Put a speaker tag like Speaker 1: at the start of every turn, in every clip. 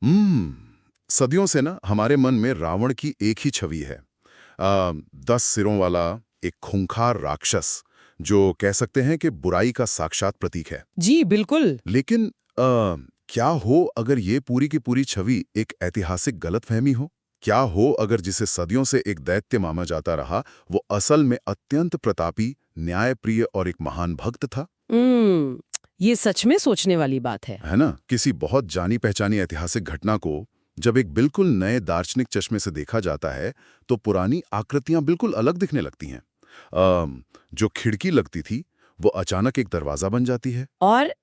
Speaker 1: सदियों से ना हमारे मन में रावण की एक ही छवि है। 10 सिरों वाला एक खूंखार राक्षस जो कह सकते हैं कि बुराई का साक्षात प्रतीक है।
Speaker 2: जी बिल्कुल।
Speaker 1: लेकिन क्या हो अगर ये पूरी की पूरी छवि एक ऐतिहासिक गलतफहमी हो? क्या हो अगर जिसे सदियों से एक दैत्य माना जाता रहा वो असल में अत्यंत प्रतापी, न्यायप्रिय और एक महान भक्त था?
Speaker 2: हम्म ये सच में सोचने वाली बात है।
Speaker 1: है ना? किसी बहुत जानी पहचानी ऐतिहासिक घटना को जब एक बिल्कुल नए दार्शनिक चश्मे से देखा जाता है तो पुरानी आकृतियां बिल्कुल अलग दिखने लगती हैं। जो खिड़की लगती थी वो अचानक एक दरवाजा बन जाती है।
Speaker 2: और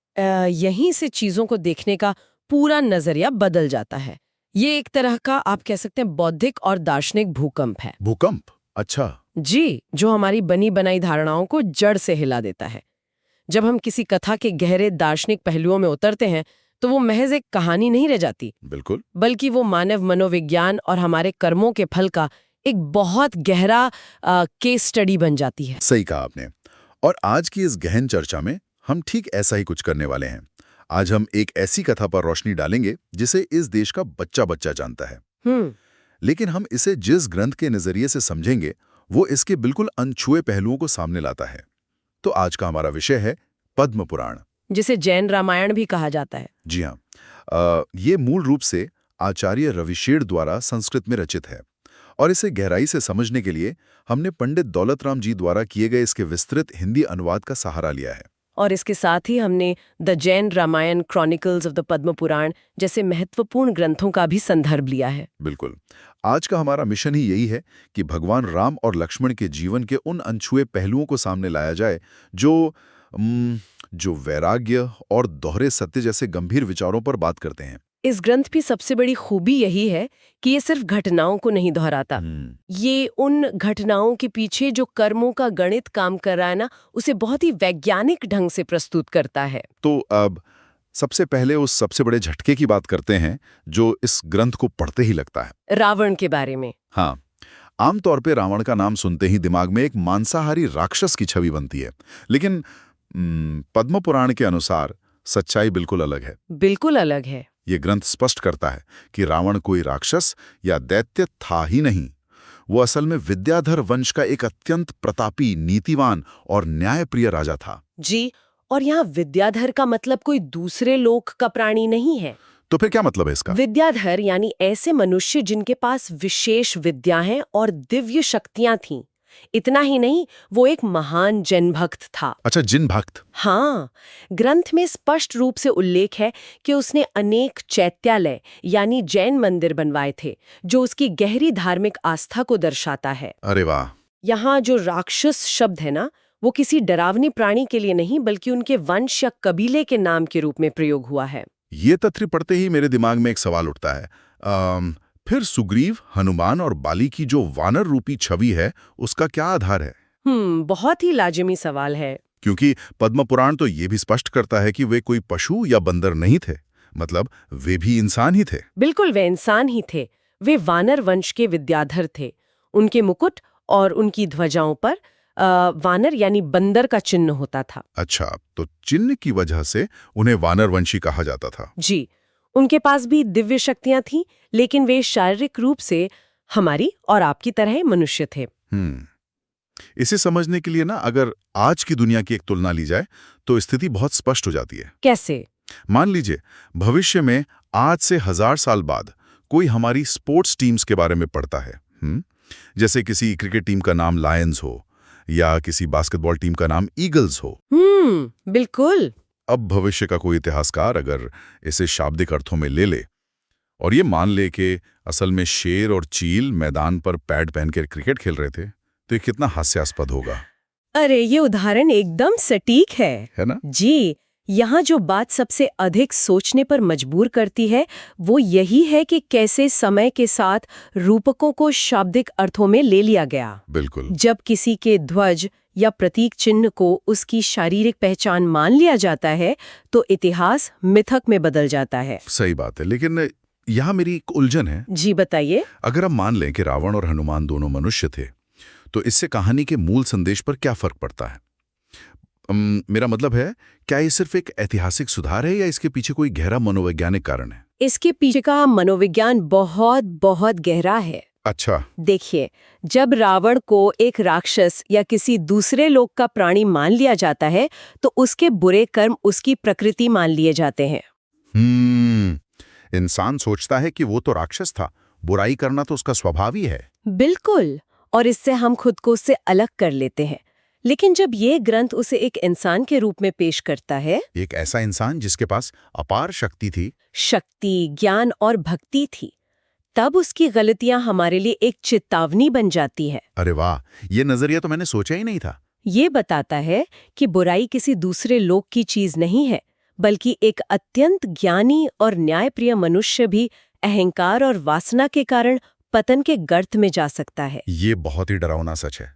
Speaker 2: यहीं से चीजों को देखने का पूरा नजरिया बदल जाता है। ये एक तरह का आप कह सकते हैं बौद्धिक और दार्शनिक भूकंप है।
Speaker 1: भूकंप? अच्छा।
Speaker 2: जी, जो हमारी बनी बनाई धारणाओं को जड़ से हिला देता है। जब हम किसी कथा के गहरे दार्शनिक पहलुओं में उतरते हैं तो वो महज एक कहानी नहीं रह जाती,
Speaker 1: बिल्कुल।
Speaker 2: बल्कि वो मानव मनोविज्ञान और हमारे कर्मों के फल का एक बहुत गहरा केस स्टडी बन जाती है।
Speaker 1: सही कहा आपने। और आज की इस गहन चर्चा में हम ठीक ऐसा ही कुछ करने वाले हैं। आज हम एक ऐसी कथा पर रोशनी डालेंगे जिसे इस देश का बच्चा बच्चा जानता है।
Speaker 2: हम्म
Speaker 1: लेकिन हम इसे जिस ग्रंथ के नजरिए से समझेंगे वो इसके बिल्कुल अनछुए पहलुओं को सामने लाता है। तो आज का हमारा विषय है पद्म पुराण।
Speaker 2: जिसे जैन रामायण भी कहा जाता है।
Speaker 1: जी हाँ। ये मूल रूप से आचार्य रविशेर द्वारा संस्कृत में रचित है और इसे गहराई से समझने के लिए हमने पंडित दौलतराम जी द्वारा किए गए इसके विस्तृत हिंदी अनुवाद का सहारा लिया है।
Speaker 2: और इसके साथ ही हमने the Jain Ramayana chronicles of the Padma Purana जैसे महत्वपूर्ण ग्रंथों का भी संदर्भ लिया है।
Speaker 1: बिल्कुल। आज का हमारा मिशन ही यही है कि भगवान राम और लक्ष्मण के जीवन के उन अनछुए पहलुओं को सामने लाया जाए जो वैराग्य और दोहरे सत्य जैसे गंभीर विचारों पर बात करते हैं।
Speaker 2: इस ग्रंथ की सबसे बड़ी खूबी यही है कि ये सिर्फ घटनाओं को नहीं दोहराता। ये उन घटनाओं के पीछे जो कर्मों का गणित काम कर रहा है ना, उसे बहुत ही वैज्ञानिक ढंग से प्रस्तुत करता है।
Speaker 1: तो अब सबसे पहले उस सबसे बड़े झटके की बात करते हैं जो इस ग्रंथ को पढ़ते ही लगता है।
Speaker 2: रावण के बारे में।
Speaker 1: हाँ। आमतौर पे रावण का नाम सुनते ही दिमाग में एक मांसाहारी राक्षस की छवि बनती है। लेकिन पद्म पुराण के अनुसार सच्चाई बिल्कुल अलग है।
Speaker 2: बिल्कुल अलग है।
Speaker 1: ये ग्रंथ स्पष्ट करता है कि रावण कोई राक्षस या दैत्य था ही नहीं। वो असल में विद्याधर वंश का एक अत्यंत प्रतापी, नीतिवान और न्यायप्रिय राजा था।
Speaker 2: जी, और यहाँ विद्याधर का मतलब कोई दूसरे लोक का प्राणी नहीं है।
Speaker 1: तो फिर क्या मतलब है इसका?
Speaker 2: विद्याधर यानी ऐसे मनुष्य जिनके पास विशेष विद्याएं और दिव्य शक्तियां थीं। इतना ही नहीं, वो एक महान जैन भक्त था।
Speaker 1: अच्छा, जिन भक्त।
Speaker 2: हाँ, ग्रंथ में स्पष्ट रूप से उल्लेख है कि उसने अनेक चैत्यालय यानी जैन मंदिर बनवाए थे, जो उसकी गहरी धार्मिक आस्था को दर्शाता है।
Speaker 1: अरे वाह।
Speaker 2: यहाँ जो राक्षस शब्द है ना, वो किसी डरावनी प्राणी के लिए नहीं बल्कि उनके वंश या कबीले के नाम के रूप में प्रयोग हुआ है।
Speaker 1: ये तथ्य पढ़ते ही मेरे दिमाग में एक सवाल उठता है। फिर सुग्रीव, हनुमान और बाली की जो वानर रूपी छवि है उसका क्या आधार है?
Speaker 2: बहुत ही लाजिमी सवाल है।
Speaker 1: क्योंकि पद्म पुराण तो ये भी स्पष्ट करता है कि वे कोई पशु या बंदर नहीं थे। मतलब वे भी इंसान ही थे।
Speaker 2: बिल्कुल, वे इंसान ही थे। वे वानर वंश के विद्याधर थे। उनके मुकुट और उनकी ध्वजाओं पर वानर यानी बंदर का चिन्ह होता था।
Speaker 1: अच्छा, तो चिन्ह की वजह से उन्हें वानरवंशी कहा जाता था।
Speaker 2: जी, उनके पास भी दिव्य शक्तियां थीं, लेकिन वे शारीरिक रूप से हमारी और आपकी तरह मनुष्य थे।
Speaker 1: इसे समझने के लिए ना अगर आज की दुनिया की एक तुलना ली जाए तो स्थिति बहुत स्पष्ट हो जाती है।
Speaker 2: कैसे?
Speaker 1: मान लीजिए भविष्य में आज से 1000 साल बाद कोई हमारी स्पोर्ट्स टीम्स के बारे में पढ़ता है। जैसे किसी क्रिकेट टीम का नाम लायंस हो या किसी बास्केटबॉल टीम का नाम ईगल्स हो।
Speaker 2: बिल्कुल।
Speaker 1: अब भविष्य का कोई इतिहासकार अगर इसे शाब्दिक अर्थों में ले ले और ये मान ले कि असल में शेर और चील मैदान पर पैड पहनकर क्रिकेट खेल रहे थे, तो ये कितना हास्यास्पद होगा।
Speaker 2: अरे, ये उदाहरण एकदम सटीक है
Speaker 1: ना?
Speaker 2: जी, यहाँ जो बात सबसे अधिक सोचने पर मजबूर करती है वो यही है कि कैसे समय के साथ रूपकों को शाब्दिक अर्थों में ले लिया गया।
Speaker 1: बिल्कुल।
Speaker 2: जब किसी के ध्वज या प्रतीक चिन्ह को उसकी शारीरिक पहचान मान लिया जाता है तो इतिहास मिथक में बदल जाता है।
Speaker 1: सही बात है, लेकिन यहाँ मेरी एक उलझन है।
Speaker 2: जी बताइए।
Speaker 1: अगर हम मान लें कि रावण और हनुमान दोनों मनुष्य थे, तो इससे कहानी के मूल संदेश पर क्या फर्क पड़ता है? मेरा मतलब है, क्या ये सिर्फ एक ऐतिहासिक सुधार है या इसके पीछे कोई गहरा मनोवैज्ञानिक कारण है?
Speaker 2: इसके पीछे का मनोविज्ञान बहुत बहुत गहरा है।
Speaker 1: अच्छा।
Speaker 2: देखिए, जब रावण को एक राक्षस या किसी दूसरे लोक का प्राणी मान लिया जाता है तो उसके बुरे कर्म उसकी प्रकृति मान लिए जाते हैं।
Speaker 1: इंसान सोचता है कि वो तो राक्षस था, बुराई करना तो उसका स्वभाव ही है।
Speaker 2: बिल्कुल, और इससे हम खुद को उससे अलग कर लेते हैं। लेकिन जब ये ग्रंथ उसे एक इंसान के रूप में पेश करता है,
Speaker 1: एक ऐसा इंसान जिसके पास अपार शक्ति थी,
Speaker 2: शक्ति, ज्ञान और भक्ति थी, तब उसकी गलतियां हमारे लिए एक चेतावनी बन जाती है।
Speaker 1: अरे वाह, ये नजरिया तो मैंने सोचा ही नहीं था।
Speaker 2: ये बताता है कि बुराई किसी दूसरे लोक की चीज नहीं है, बल्कि एक अत्यंत ज्ञानी और न्यायप्रिय मनुष्य भी अहंकार और वासना के कारण पतन के गर्त में जा सकता है।
Speaker 1: ये बहुत ही डरावना सच है।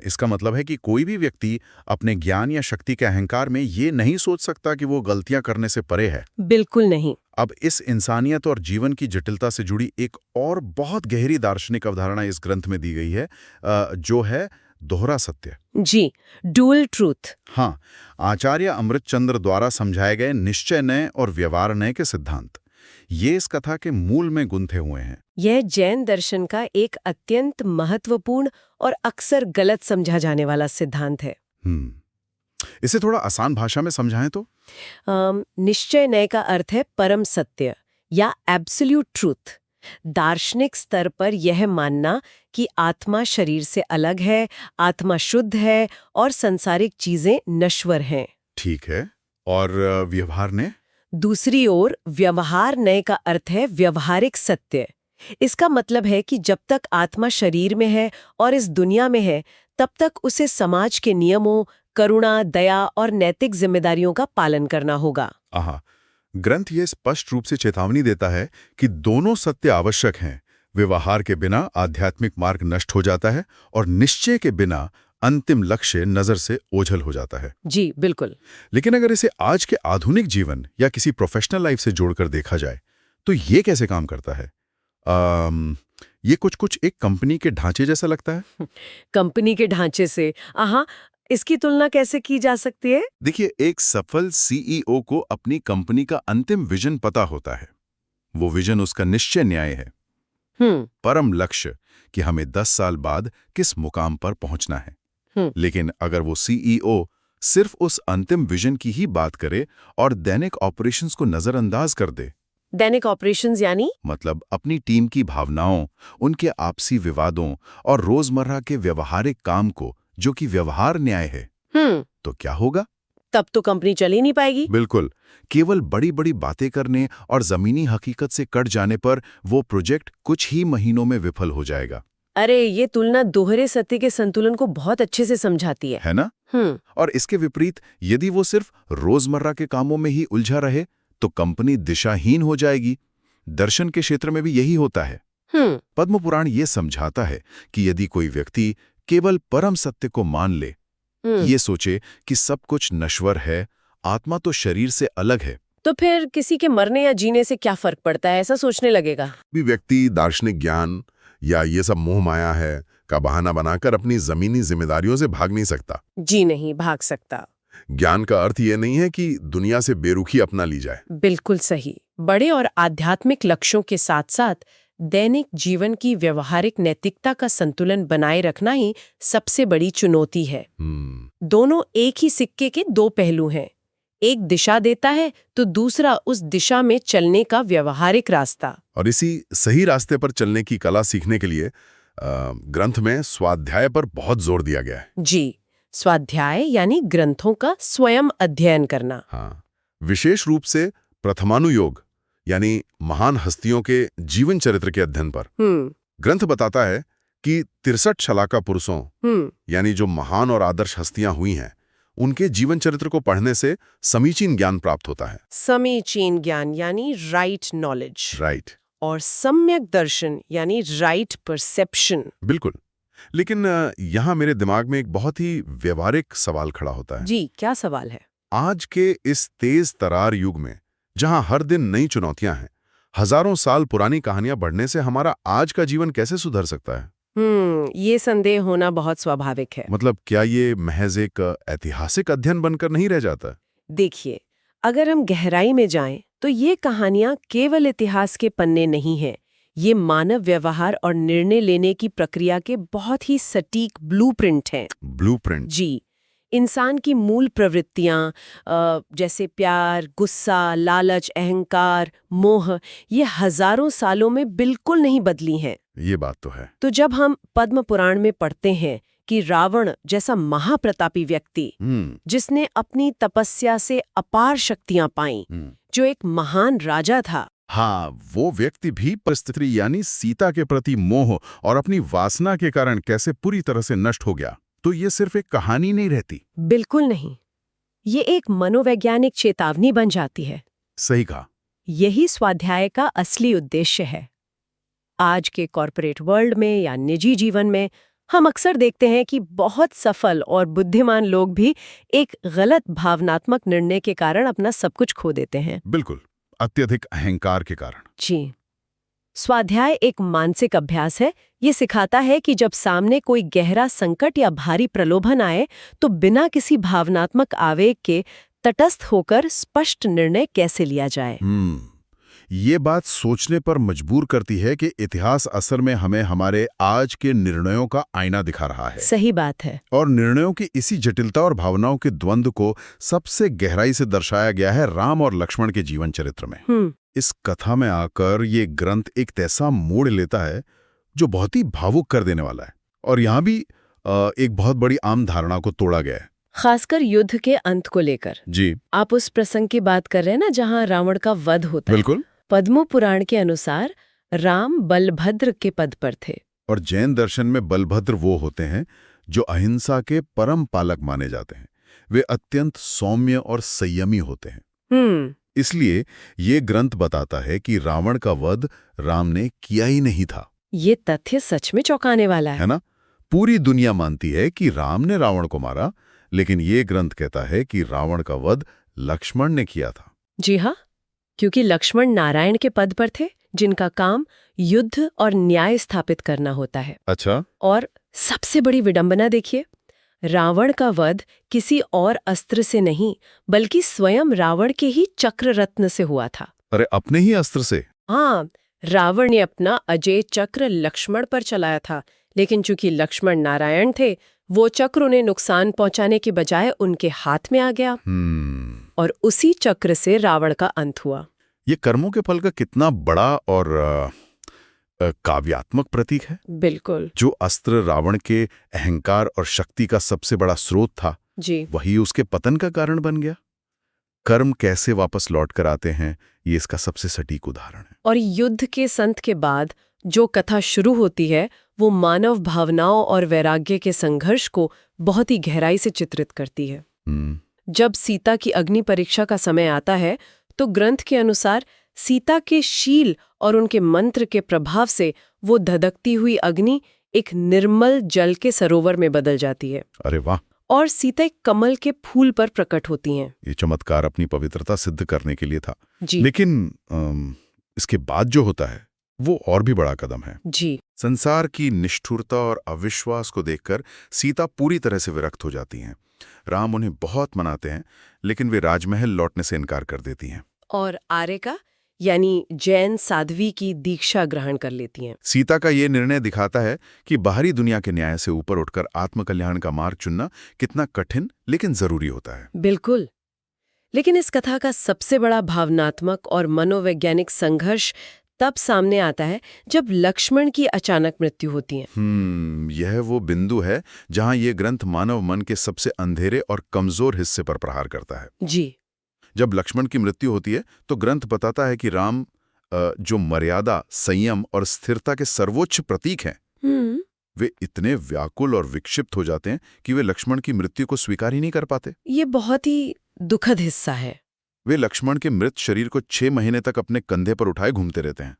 Speaker 1: इसका मतलब है कि कोई भी व्यक्ति अपने ज्ञान या शक्ति के अहंकार में ये नहीं सोच सकता कि वो गलतियां करने से परे है।
Speaker 2: बिल्कुल नहीं।
Speaker 1: अब इस इंसानियत और जीवन की जटिलता से जुड़ी एक और बहुत गहरी दार्शनिक अवधारणा इस ग्रंथ में दी गई है, जो है दोहरा सत्य।
Speaker 2: जी, डुअल ट्रूथ।
Speaker 1: हाँ, आचार्य अमृतचंद्र द्वारा समझाए गए निश्चय नय और व्यवहार नय के सिद्धांत ये इस कथा के मूल में गुंथे हुए हैं।
Speaker 2: यह जैन दर्शन का एक अत्यंत महत्वपूर्ण और अक्सर गलत समझा जाने वाला सिद्धांत है।
Speaker 1: इसे थोड़ा आसान भाषा में समझाएं तो?
Speaker 2: निश्चय नय का अर्थ है परम सत्य या एब्सोल्यूट ट्रूथ। दार्शनिक स्तर पर यह मानना कि आत्मा शरीर से अलग है, आत्मा शुद्ध है और सांसारिक चीजें नश्वर हैं।
Speaker 1: ठीक है। और व्यवहार ने?
Speaker 2: दूसरी ओर व्यवहार नय का अर्थ है व्यवहारिक सत्य। इसका मतलब है कि जब तक आत्मा शरीर में है और इस दुनिया में है, तब तक उसे समाज के नियमों, करुणा, दया और नैतिक जिम्मेदारियों का पालन करना होगा।
Speaker 1: आहा, ग्रंथ ये स्पष्ट रूप से चेतावनी देता है कि दोनों सत्य आवश्यक हैं। व्यवहार के बिना आध्यात्मिक मार्ग नष्ट हो जाता है और निश्चय के बिना अंतिम लक्ष्य नजर से ओझल हो जाता है।
Speaker 2: जी बिल्कुल।
Speaker 1: लेकिन अगर इसे आज के आधुनिक जीवन या किसी प्रोफेशनल लाइफ से जोड़कर देखा जाए तो ये कैसे काम करता है? ये कुछ एक कंपनी के ढांचे जैसा लगता है।
Speaker 2: कंपनी के ढांचे से? इसकी तुलना कैसे की जा सकती है?
Speaker 1: देखिए, एक सफल सीईओ को अपनी कंपनी का अंतिम विजन पता होता है। वो विजन उसका निश्चय न्याय है, परम लक्ष्य कि हमें 10 साल बाद किस मुकाम पर पहुंचना है। लेकिन अगर वो सीईओ सिर्फ उस अंतिम विजन की ही बात करे और दैनिक ऑपरेशंस को नजरअंदाज कर दे।
Speaker 2: दैनिक ऑपरेशंस यानी?
Speaker 1: मतलब अपनी टीम की भावनाओं, उनके आपसी विवादों और रोजमर्रा के व्यवहारिक काम को, जो कि व्यवहार न्याय है, तो क्या होगा?
Speaker 2: तब तो कंपनी चल ही नहीं पाएगी।
Speaker 1: बिल्कुल। केवल बड़ी बड़ी बातें करने और जमीनी हकीकत से कट जाने पर वो प्रोजेक्ट कुछ ही महीनों में विफल हो जाएगा।
Speaker 2: अरे, ये तुलना दोहरे सत्य के संतुलन को बहुत अच्छे से समझाती है
Speaker 1: ना? और इसके विपरीत यदि वो सिर्फ रोजमर्रा के कामों में ही उलझा रहे तो कंपनी दिशाहीन हो जाएगी। दर्शन के क्षेत्र में भी यही होता है। पद्म पुराण ये समझाता है कि यदि कोई व्यक्ति केवल परम सत्य को मान ले, ये सोचे कि सब कुछ नश्वर है, आत्मा तो शरीर से अलग है,
Speaker 2: तो फिर किसी के मरने या जीने से क्या फर्क पड़ता है, ऐसा सोचने लगेगा।
Speaker 1: भी व्यक्ति दार्शनिक ज्ञान या ये सब मोह माया है का बहाना बनाकर अपनी जमीनी जिम्मेदारियों से भाग नहीं सकता।
Speaker 2: जी नहीं भाग सकता।
Speaker 1: ज्ञान का अर्थ ये नहीं है कि दुनिया से बेरुखी अपना ली जाए।
Speaker 2: बिल्कुल सही। बड़े और आध्यात्मिक लक्ष्यों के साथ साथ दैनिक जीवन की व्यवहारिक नैतिकता का संतुलन बनाए रखना ही सबसे बड़ी चुनौती है। दोनों एक ही सिक्के के दो पहलू हैं। एक दिशा देता है तो दूसरा उस दिशा में चलने का व्यवहारिक रास्ता।
Speaker 1: और इसी सही रास्ते पर चलने की कला सीखने के लिए ग्रंथ में स्वाध्याय पर बहुत जोर दिया गया है।
Speaker 2: जी, स्वाध्याय यानी ग्रंथों का स्वयं अध्ययन करना।
Speaker 1: हाँ, विशेष रूप से प्रथमानुयोग यानी महान हस्तियों के जीवन चरित्र के अध्ययन पर। ग्रंथ बताता है कि 63 शलाका पुरुषों यानी जो महान और आदर्श हस्तियां हुई हैं, उनके जीवन चरित्र को पढ़ने से समीचीन ज्ञान प्राप्त होता है।
Speaker 2: समीचीन ज्ञान यानी राइट नॉलेज।
Speaker 1: राइट।
Speaker 2: और सम्यक दर्शन यानी राइट परसेप्शन।
Speaker 1: बिल्कुल। लेकिन यहाँ मेरे दिमाग में एक बहुत ही व्यवहारिक सवाल खड़ा होता है।
Speaker 2: जी, क्या सवाल है? आज
Speaker 1: के इस तेज तरार युग में जहां हर दिन नई चुनौतियां हैं, हजारों साल पुरानी कहानियां बढ़ने से हमारा आज का जीवन कैसे सुधर सकता है?
Speaker 2: ये संदेह होना बहुत स्वाभाविक है।
Speaker 1: मतलब क्या ये महज एक ऐतिहासिक अध्ययन बनकर नहीं रह जाता?
Speaker 2: देखिए, अगर हम गहराई में जाएं तो ये कहानियां केवल इतिहास के पन्ने नहीं हैं। ये मानव व्यवहार और निर्णय लेने की प्रक्रिया के बहुत ही सटीक ब्लूप्रिंट हैं।
Speaker 1: ब्लूप्रिंट।
Speaker 2: जी, इंसान की मूल प्रवृत्तियां जैसे प्यार, गुस्सा, लालच, अहंकार, मोह, ये हजारों सालों में बिल्कुल नहीं बदली हैं।
Speaker 1: ये बात तो है।
Speaker 2: तो जब हम पद्म पुराण में पढ़ते हैं कि रावण जैसा महाप्रतापी व्यक्ति जिसने अपनी तपस्या से अपार शक्तियां पाईं, जो एक महान राजा था,
Speaker 1: हाँ, वो व्यक्ति भी परिस्थिति यानी सीता के प्रति मोह और अपनी वासना के कारण कैसे पूरी तरह से नष्ट हो गया, तो ये सिर्फ एक कहानी नहीं रहती।
Speaker 2: बिल्कुल नहीं। ये एक मनोवैज्ञानिक चेतावनी बन जाती है।
Speaker 1: सही कहा।
Speaker 2: यही स्वाध्याय का असली उद्देश्य है। आज के कॉर्पोरेट वर्ल्ड में या निजी जीवन में हम अक्सर देखते हैं कि बहुत सफल और बुद्धिमान लोग भी एक गलत भावनात्मक निर्णय के कारण अपना सब कुछ खो देते हैं।
Speaker 1: बिल्कुल, अत्यधिक अहंकार के कारण।
Speaker 2: जी। स्वाध्याय एक मानसिक अभ्यास है। ये सिखाता है कि जब सामने कोई गहरा संकट या भारी प्रलोभन आए तो बिना किसी भावनात्मक आवेग के तटस्थ होकर स्पष्ट निर्णय कैसे लिया जाए।
Speaker 1: ये बात सोचने पर मजबूर करती है कि इतिहास असल में हमें हमारे आज के निर्णयों का आईना दिखा रहा है।
Speaker 2: सही बात है।
Speaker 1: और निर्णयों की इसी जटिलता और भावनाओं के द्वंद्व को सबसे गहराई से दर्शाया गया है राम और लक्ष्मण के जीवन चरित्र में। इस कथा में आकर ये ग्रंथ एक ऐसा मोड़ लेता है जो बहुत ही भावुक कर देने वाला है। और यहाँ भी एक बहुत बड़ी आम धारणा को तोड़ा गया है,
Speaker 2: खासकर युद्ध के अंत को लेकर।
Speaker 1: जी,
Speaker 2: आप उस प्रसंग की बात कर रहे हैं ना जहां रावण का वध होता है।
Speaker 1: बिल्कुल।
Speaker 2: पद्म पुराण के अनुसार राम बलभद्र के पद पर थे।
Speaker 1: और जैन दर्शन में बलभद्र वो होते हैं जो अहिंसा के परम पालक माने जाते हैं। वे अत्यंत सौम्य और संयमी होते हैं। इसलिए ये ग्रंथ बताता है कि रावण का वध राम ने किया ही नहीं था।
Speaker 2: ये तथ्य सच में चौंकाने वाला है
Speaker 1: ना? पूरी दुनिया मानती है कि राम ने रावण को मारा, लेकिन ये ग्रंथ कहता है कि रावण का वध लक्ष्मण ने किया था।
Speaker 2: जी हाँ, क्योंकि लक्ष्मण नारायण के पद पर थे जिनका काम युद्ध और न्याय स्थापित करना होता है।
Speaker 1: अच्छा।
Speaker 2: और सबसे बड़ी विडंबना देखिए, रावण का वध किसी और अस्त्र से नहीं बल्कि स्वयं रावण के ही चक्र रत्न से हुआ था।
Speaker 1: अरे, अपने ही अस्त्र से?
Speaker 2: हाँ, रावण ने अपना अजेय चक्र लक्ष्मण पर चलाया था, लेकिन चूंकि लक्ष्मण नारायण थे, वो चक्र उन्हें नुकसान पहुंचाने के बजाय उनके हाथ में आ गया। और उसी चक्र से रावण का अंत हुआ।
Speaker 1: ये कर्मों के फल का कितना बड़ा और काव्यात्मक प्रतीक है।
Speaker 2: बिल्कुल।
Speaker 1: जो अस्त्र रावण के अहंकार और शक्ति का सबसे बड़ा स्रोत था,
Speaker 2: जी,
Speaker 1: वही उसके पतन का कारण बन गया। कर्म कैसे वापस लौट कर आते हैं, ये इसका सबसे सटीक उदाहरण है।
Speaker 2: और युद्ध के संत के बाद जो कथा शुरू होती है वो मानव भावनाओं और वैराग्य के संघर्ष को बहुत ही गहराई से चित्रित करती है। जब सीता की अग्नि परीक्षा का समय आता है तो ग्रंथ के अनुसार सीता के शील और उनके मंत्र के प्रभाव से वो धधकती हुई अग्नि एक निर्मल जल के सरोवर में बदल जाती है।
Speaker 1: अरे वाह!
Speaker 2: और सीता एक कमल के फूल पर प्रकट होती हैं।
Speaker 1: ये चमत्कार अपनी पवित्रता सिद्ध करने के लिए था।
Speaker 2: जी।
Speaker 1: लेकिन इसके बाद जो होता है वो और भी बड़ा कदम है।
Speaker 2: जी।
Speaker 1: संसार की निष्ठुरता और अविश्वास को देखकर सीता पूरी तरह से विरक्त हो जाती हैं। राम उन्हें बहुत मनाते हैं, लेकिन वे राजमहल लौटने से इनकार कर देती हैं
Speaker 2: और आर्यका यानी जैन साध्वी की दीक्षा ग्रहण कर लेती हैं।
Speaker 1: सीता का ये निर्णय दिखाता है कि बाहरी दुनिया के न्याय से ऊपर उठकर आत्मकल्याण का मार्ग चुनना कितना कठिन लेकिन जरूरी होता है।
Speaker 2: बिल्कुल। लेकिन इस कथा का सबसे बड़ा भावनात्मक और मनोवैज्ञानिक संघर्ष तब सामने आता है जब लक्ष्मण की अचानक मृत्यु होती है।
Speaker 1: यह वो बिंदु है जहां ये ग्रंथ मानव मन के सबसे अंधेरे और कमजोर हिस्से पर प्रहार करता है।
Speaker 2: जी।
Speaker 1: जब लक्ष्मण की मृत्यु होती है तो ग्रंथ बताता है कि राम, जो मर्यादा, संयम और स्थिरता के सर्वोच्च प्रतीक हैं, वे इतने व्याकुल और विक्षिप्त हो जाते हैं कि वे लक्ष्मण की मृत्यु को स्वीकार ही नहीं कर पाते।
Speaker 2: ये बहुत ही दुखद हिस्सा है।
Speaker 1: वे लक्ष्मण के मृत शरीर को 6 महीने तक अपने कंधे पर उठाए घूमते रहते हैं।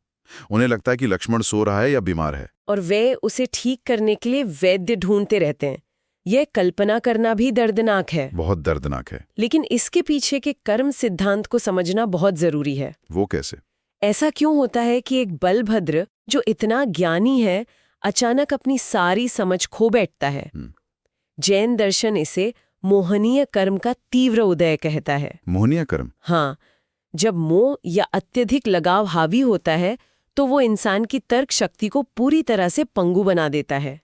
Speaker 1: उन्हें लगता है कि लक्ष्मण सो रहा है या बीमार है,
Speaker 2: और वे उसे ठीक करने के लिए वैद्य ढूंढते रहते हैं। यह कल्पना करना भी दर्दनाक है।
Speaker 1: बहुत दर्दनाक है।
Speaker 2: लेकिन इसके पीछे के कर्म सिद्धांत को समझना बहुत जरूरी है।
Speaker 1: वो कैसे?
Speaker 2: ऐसा क्यों होता है कि एक बलभद्र जो इतना ज्ञानी है अचानक अपनी सारी समझ खो बैठता है? जैन दर्शन इसे मोहनीय कर्म का तीव्र उदय कहता है।
Speaker 1: मोहनीय कर्म?
Speaker 2: हाँ, जब मोह या अत्यधिक लगाव हावी होता है तो वो इंसान की तर्क शक्ति को पूरी तरह से पंगु बना देता है।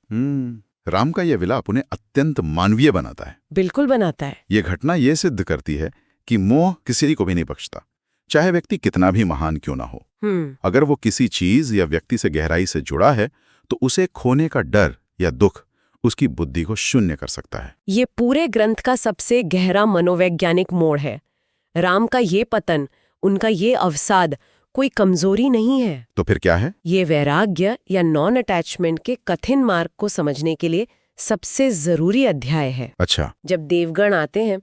Speaker 1: राम का यह विलाप उन्हें अत्यंत मानवीय बनाता है।
Speaker 2: बिल्कुल बनाता है।
Speaker 1: ये घटना ये सिद्ध करती है कि मोह किसी को भी नहीं बख्शता, चाहे व्यक्ति कितना भी महान क्यों ना हो। अगर वो किसी चीज या व्यक्ति से गहराई से जुड़ा है तो उसे खोने का डर या दुख उसकी बुद्धि को शून्य कर सकता है।
Speaker 2: ये पूरे ग्रंथ का सबसे गहरा मनोवैज्ञानिक मोड़ है। राम का ये पतन, उनका ये अवसाद कोई कमजोरी नहीं है।
Speaker 1: तो फिर क्या है?
Speaker 2: ये वैराग्य या नॉन अटैचमेंट के कठिन मार्ग को समझने के लिए सबसे जरूरी अध्याय है।
Speaker 1: अच्छा।
Speaker 2: जब देवगण आते हैं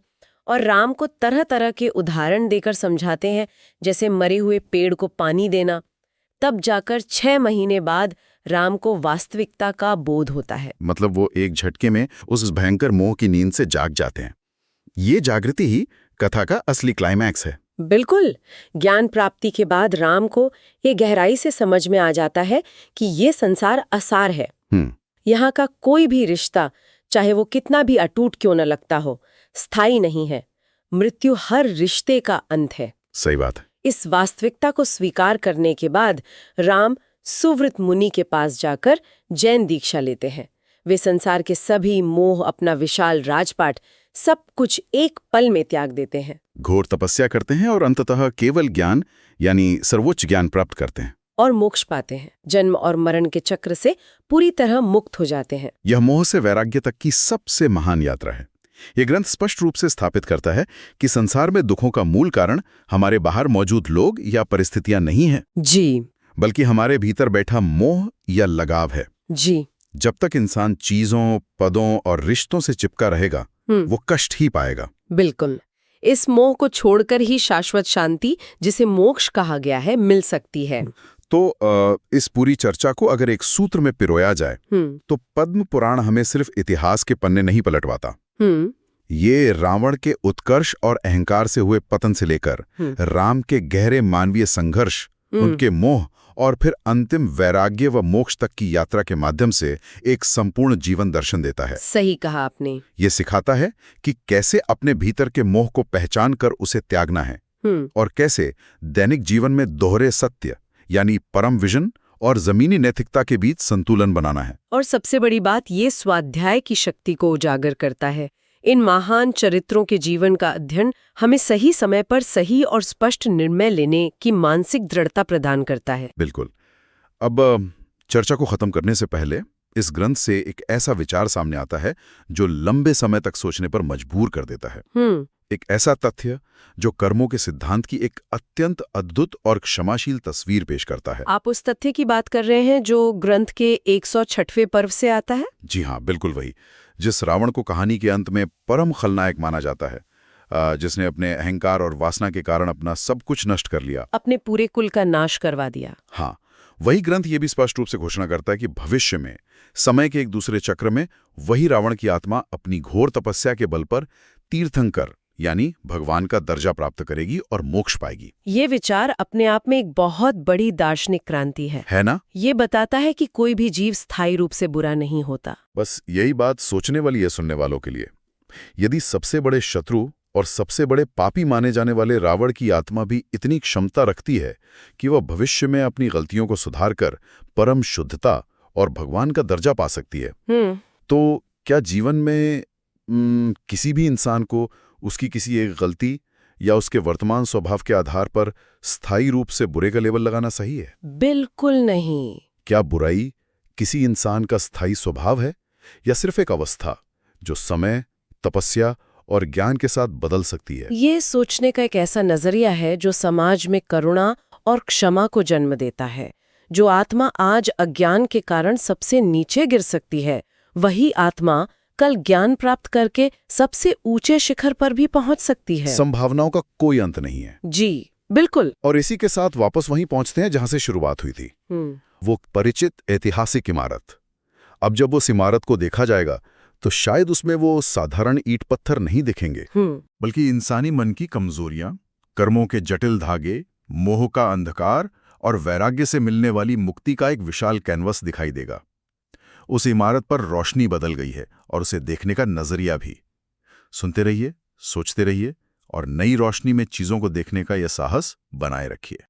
Speaker 2: और राम को तरह तरह के उदाहरण देकर समझाते हैं, जैसे मरे हुए पेड़ को पानी देना, तब जाकर 6 महीने बाद राम को वास्तविकता का बोध होता है।
Speaker 1: मतलब वो एक झटके में उस भयंकर मोह की नींद से जाग जाते हैं। ये जागृति ही कथा का असली क्लाइमैक्स है।
Speaker 2: बिल्कुल। ज्ञान प्राप्ति के बाद राम को ये गहराई से समझ में आ जाता है कि ये संसार असार है। यहाँ का कोई भी रिश्ता, चाहे वो कितना भी अटूट क्यों न लगता हो, स्थायी नहीं है। मृत्यु हर रिश्ते का अंत है।
Speaker 1: सही बात है।
Speaker 2: इस वास्तविकता को स्वीकार करने के बाद राम सुव्रत मुनि के पास जाकर जैन दीक्षा लेते हैं। वे संसार के सभी मोह, अपना विशाल राजपाट, सब कुछ एक पल में त्याग देते हैं।
Speaker 1: घोर तपस्या करते हैं और अंततः केवल ज्ञान यानी सर्वोच्च ज्ञान प्राप्त करते हैं
Speaker 2: और मोक्ष पाते हैं। जन्म और मरण के चक्र से पूरी तरह मुक्त हो जाते हैं।
Speaker 1: यह मोह से वैराग्य तक की सबसे महान यात्रा है। यह ग्रंथ स्पष्ट रूप से स्थापित करता है कि संसार में दुखों का मूल कारण हमारे बाहर मौजूद लोग या परिस्थितियां नहीं हैं
Speaker 2: जी,
Speaker 1: बल्कि हमारे भीतर बैठा मोह या लगाव है
Speaker 2: जी।
Speaker 1: जब तक इंसान चीजों, पदों और रिश्तों से चिपका रहेगा वो कष्ट ही पाएगा।
Speaker 2: बिल्कुल। इस मोह को छोड़कर ही शाश्वत शांति, जिसे मोक्ष कहा गया है, मिल सकती है।
Speaker 1: तो इस पूरी चर्चा को अगर एक सूत्र में पिरोया जाए तो पद्म पुराण हमें सिर्फ इतिहास के पन्ने नहीं पलटवाता। ये रावण के उत्कर्ष और अहंकार से हुए पतन से लेकर राम के गहरे मानवीय संघर्ष, उनके मोह और फिर अंतिम वैराग्य व मोक्ष तक की यात्रा के माध्यम से एक संपूर्ण जीवन दर्शन देता है।
Speaker 2: सही कहा आपने।
Speaker 1: ये सिखाता है कि कैसे अपने भीतर के मोह को पहचान कर उसे त्यागना है और कैसे दैनिक जीवन में दोहरे सत्य यानी परम विजन और जमीनी नैतिकता के बीच संतुलन बनाना है।
Speaker 2: और सबसे बड़ी बात, ये स्वाध्याय की शक्ति को उजागर करता है। इन महान चरित्रों के जीवन का अध्ययन हमें सही समय पर सही और स्पष्ट निर्णय लेने की मानसिक दृढ़ता प्रदान करता है।
Speaker 1: बिल्कुल। अब चर्चा को खत्म करने से पहले इस ग्रंथ से एक ऐसा विचार सामने आता है जो लंबे समय तक सोचने पर मजबूर कर देता है। एक ऐसा तथ्य जो कर्मों के सिद्धांत की एक अत्यंत अद्भुत और क्षमाशील तस्वीर पेश करता है।
Speaker 2: आप उस तथ्य की बात कर रहे हैं जो ग्रंथ के 106वें पर्व से आता है?
Speaker 1: जी हाँ, बिल्कुल वही, जिस रावण को कहानी के अंत में परम खलनायक माना जाता है, जिसने अपने अहंकार और वासना के कारण अपना सब कुछ नष्ट कर लिया,
Speaker 2: अपने पूरे कुल का नाश करवा दिया।
Speaker 1: हाँ, वही ग्रंथ ये भी स्पष्ट रूप से घोषणा करता है कि भविष्य में समय के एक दूसरे चक्र में वही रावण की आत्मा अपनी घोर तपस्या के बल पर तीर्थंकर यानी भगवान का दर्जा प्राप्त करेगी और मोक्ष पाएगी।
Speaker 2: ये विचार अपने आप में एक बहुत बड़ी दार्शनिक क्रांति है
Speaker 1: ना?
Speaker 2: ये बताता है कि कोई भी जीव स्थायी रूप से बुरा नहीं होता।
Speaker 1: बस यही बात सोचने वाली है सुनने वालों के लिए। यदि सबसे बड़े शत्रु और सबसे बड़े पापी माने जाने वाले रावण की आत्मा भी इतनी क्षमता रखती है कि वह भविष्य में अपनी गलतियों को सुधार कर परम शुद्धता और भगवान का दर्जा पा सकती है, तो क्या जीवन में किसी भी इंसान को उसकी किसी एक गलती या उसके वर्तमान स्वभाव के आधार पर स्थायी रूप से बुरे का लेबल लगाना सही है?
Speaker 2: बिल्कुल नहीं।
Speaker 1: क्या बुराई किसी इंसान का स्थायी स्वभाव है या सिर्फ एक अवस्था जो समय, तपस्या और ज्ञान के साथ बदल सकती है?
Speaker 2: ये सोचने का एक ऐसा नजरिया है जो समाज में करुणा और क्षमा को जन्म देता है। जो आत्मा आज अज्ञान के कारण सबसे नीचे गिर सकती है, वही आत्मा कल ज्ञान प्राप्त करके सबसे ऊंचे शिखर पर भी पहुंच सकती है।
Speaker 1: संभावनाओं का कोई अंत नहीं है।
Speaker 2: जी बिल्कुल।
Speaker 1: और इसी के साथ वापस वहीं पहुंचते हैं जहां से शुरुआत हुई थी, वो परिचित ऐतिहासिक इमारत। अब जब उस इमारत को देखा जाएगा तो शायद उसमें वो साधारण ईंट पत्थर नहीं दिखेंगे, बल्कि इंसानी मन की कमजोरियां, कर्मों के जटिल धागे, मोह का अंधकार और वैराग्य से मिलने वाली मुक्ति का एक विशाल कैनवस दिखाई देगा। उस इमारत पर रोशनी बदल गई है और उसे देखने का नजरिया भी। सुनते रहिए, सोचते रहिए और नई रोशनी में चीजों को देखने का यह साहस बनाए रखिए।